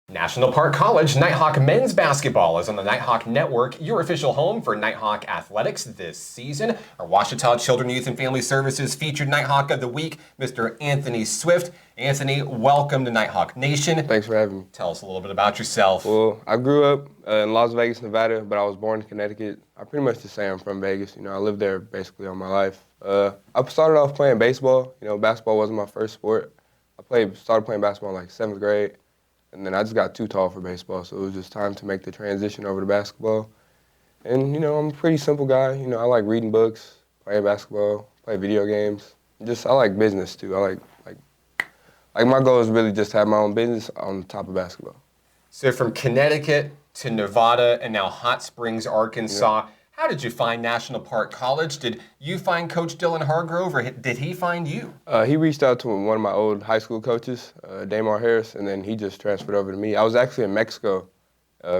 National Park College Nighthawk men's basketball is on the Nighthawk Network, your official home for Nighthawk athletics this season. Our Ouachita Children, Youth, and Family Services featured Nighthawk of the Week, Mr. Anthony Swift. Anthony, welcome to Nighthawk Nation. Thanks for having me. Tell us a little bit about yourself. Well, I grew up in Las Vegas, Nevada, but I was born in Connecticut. I pretty much just say I'm from Vegas. I lived there basically all my life. I started off playing baseball. Basketball wasn't my first sport. Started playing basketball in like 7th grade. And then I just got too tall for baseball, so it was just time to make the transition over to basketball. And, I'm a pretty simple guy. I like reading books, playing basketball, play video games. I like business, too. Like my goal is really just to have my own business on top of basketball. So from Connecticut to Nevada and now Hot Springs, Arkansas, how did you find National Park College? Did you find Coach Dylan Hargrove, or did he find you? He reached out to one of my old high school coaches, Damar Harris, and then he just transferred over to me. I was actually in Mexico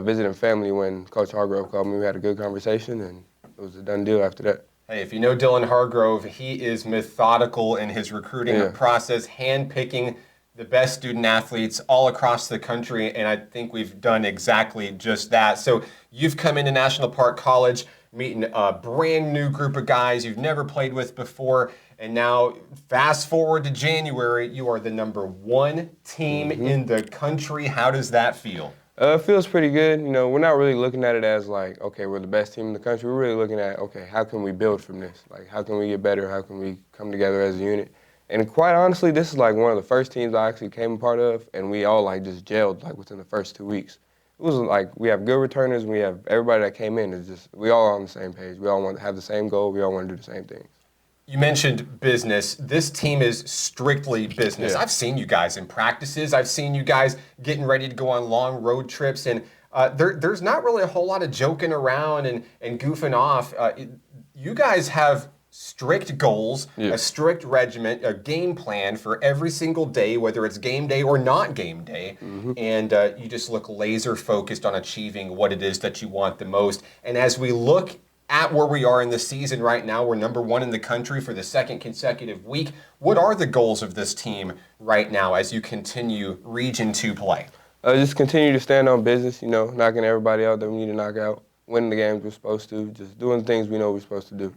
visiting family when Coach Hargrove called me. We had a good conversation, and it was a done deal after that. Hey, if you know Dylan Hargrove, he is methodical in his recruiting process, handpicking the best student athletes all across the country, and I think we've done exactly just that. So you've come into National Park College, meeting a brand new group of guys you've never played with before, and now fast forward to January, you are the #1 team in the country. How does that feel? It feels pretty good. We're not really looking at it as like, okay, we're the best team in the country. We're really looking at, okay, how can we build from this? Like, how can we get better? How can we come together as a unit? And quite honestly, this is like one of the first teams I actually came a part of, and we all just gelled within the first 2 weeks. It was like we have good returners, we have everybody that came in, we all on the same page. We all want to have the same goal, we all want to do the same things. You mentioned business. This team is strictly business. I've seen you guys in practices. I've seen you guys getting ready to go on long road trips, and there's not really a whole lot of joking around and goofing off. You guys have strict goals, a strict regiment, a game plan for every single day, whether it's game day or not game day, and you just look laser focused on achieving what it is that you want the most. And as we look at where we are in the season right now, we're #1 in the country for the 2nd consecutive week. What are the goals of this team right now as you continue Region 2 play? Just continue to stand on business, knocking everybody out that we need to knock out, winning the games we're supposed to, just doing the things we know we're supposed to do.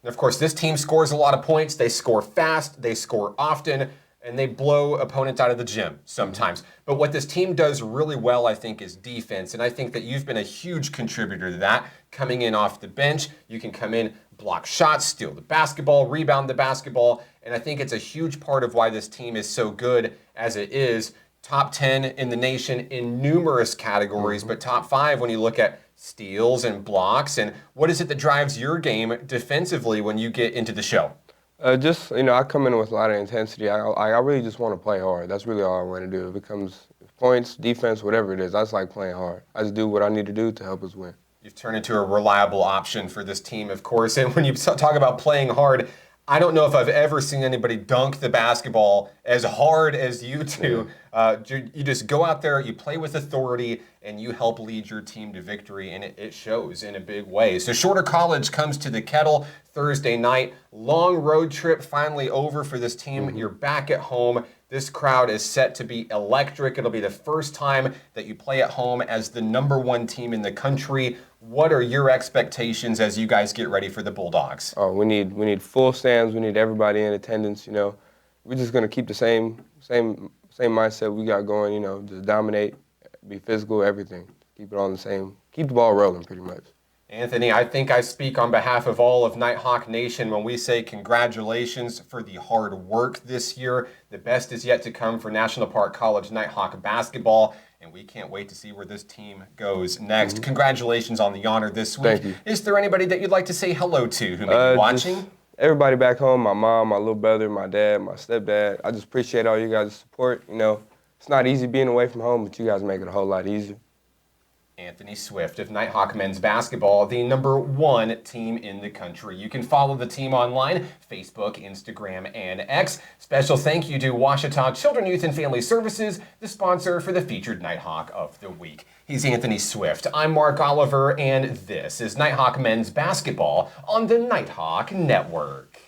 And of course, this team scores a lot of points. They score fast, they score often, and they blow opponents out of the gym sometimes. But what this team does really well, I think, is defense. And I think that you've been a huge contributor to that. Coming in off the bench, you can come in, block shots, steal the basketball, rebound the basketball. And I think it's a huge part of why this team is so good as it is. Top 10 in the nation in numerous categories, but top 5 when you look at steals and blocks. And what is it that drives your game defensively when you get into the show? I come in with a lot of intensity. I really just want to play hard. That's really all I want to do. If it comes points, defense, whatever it is, I just like playing hard. I just do what I need to do to help us win. You've turned into a reliable option for this team, of course. And when you talk about playing hard, I don't know if I've ever seen anybody dunk the basketball as hard as you do. You just go out there, you play with authority, and you help lead your team to victory, and it shows in a big way. So Shorter College comes to the Kettle Thursday night. Long road trip finally over for this team. You're back at home. This crowd is set to be electric. It'll be the first time that you play at home as the #1 team in the country. What are your expectations as you guys get ready for the Bulldogs? Oh, we need full stands. We need everybody in attendance. We're just gonna keep the same mindset we got going. Just dominate, be physical, everything. Keep it on the same. Keep the ball rolling, pretty much. Anthony, I think I speak on behalf of all of Nighthawk Nation when we say congratulations for the hard work this year. The best is yet to come for National Park College Nighthawk basketball, and we can't wait to see where this team goes next. Congratulations on the honor this week. Thank you. Is there anybody that you'd like to say hello to who may be watching? Everybody back home, my mom, my little brother, my dad, my stepdad. I just appreciate all you guys' support. It's not easy being away from home, but you guys make it a whole lot easier. Anthony Swift of Nighthawk men's basketball, the #1 team in the country. You can follow the team online, Facebook, Instagram, and X. Special thank you to Ouachita Children, Youth, and Family Services, the sponsor for the featured Nighthawk of the Week. He's Anthony Swift. I'm Mark Oliver, and this is Nighthawk men's basketball on the Nighthawk Network.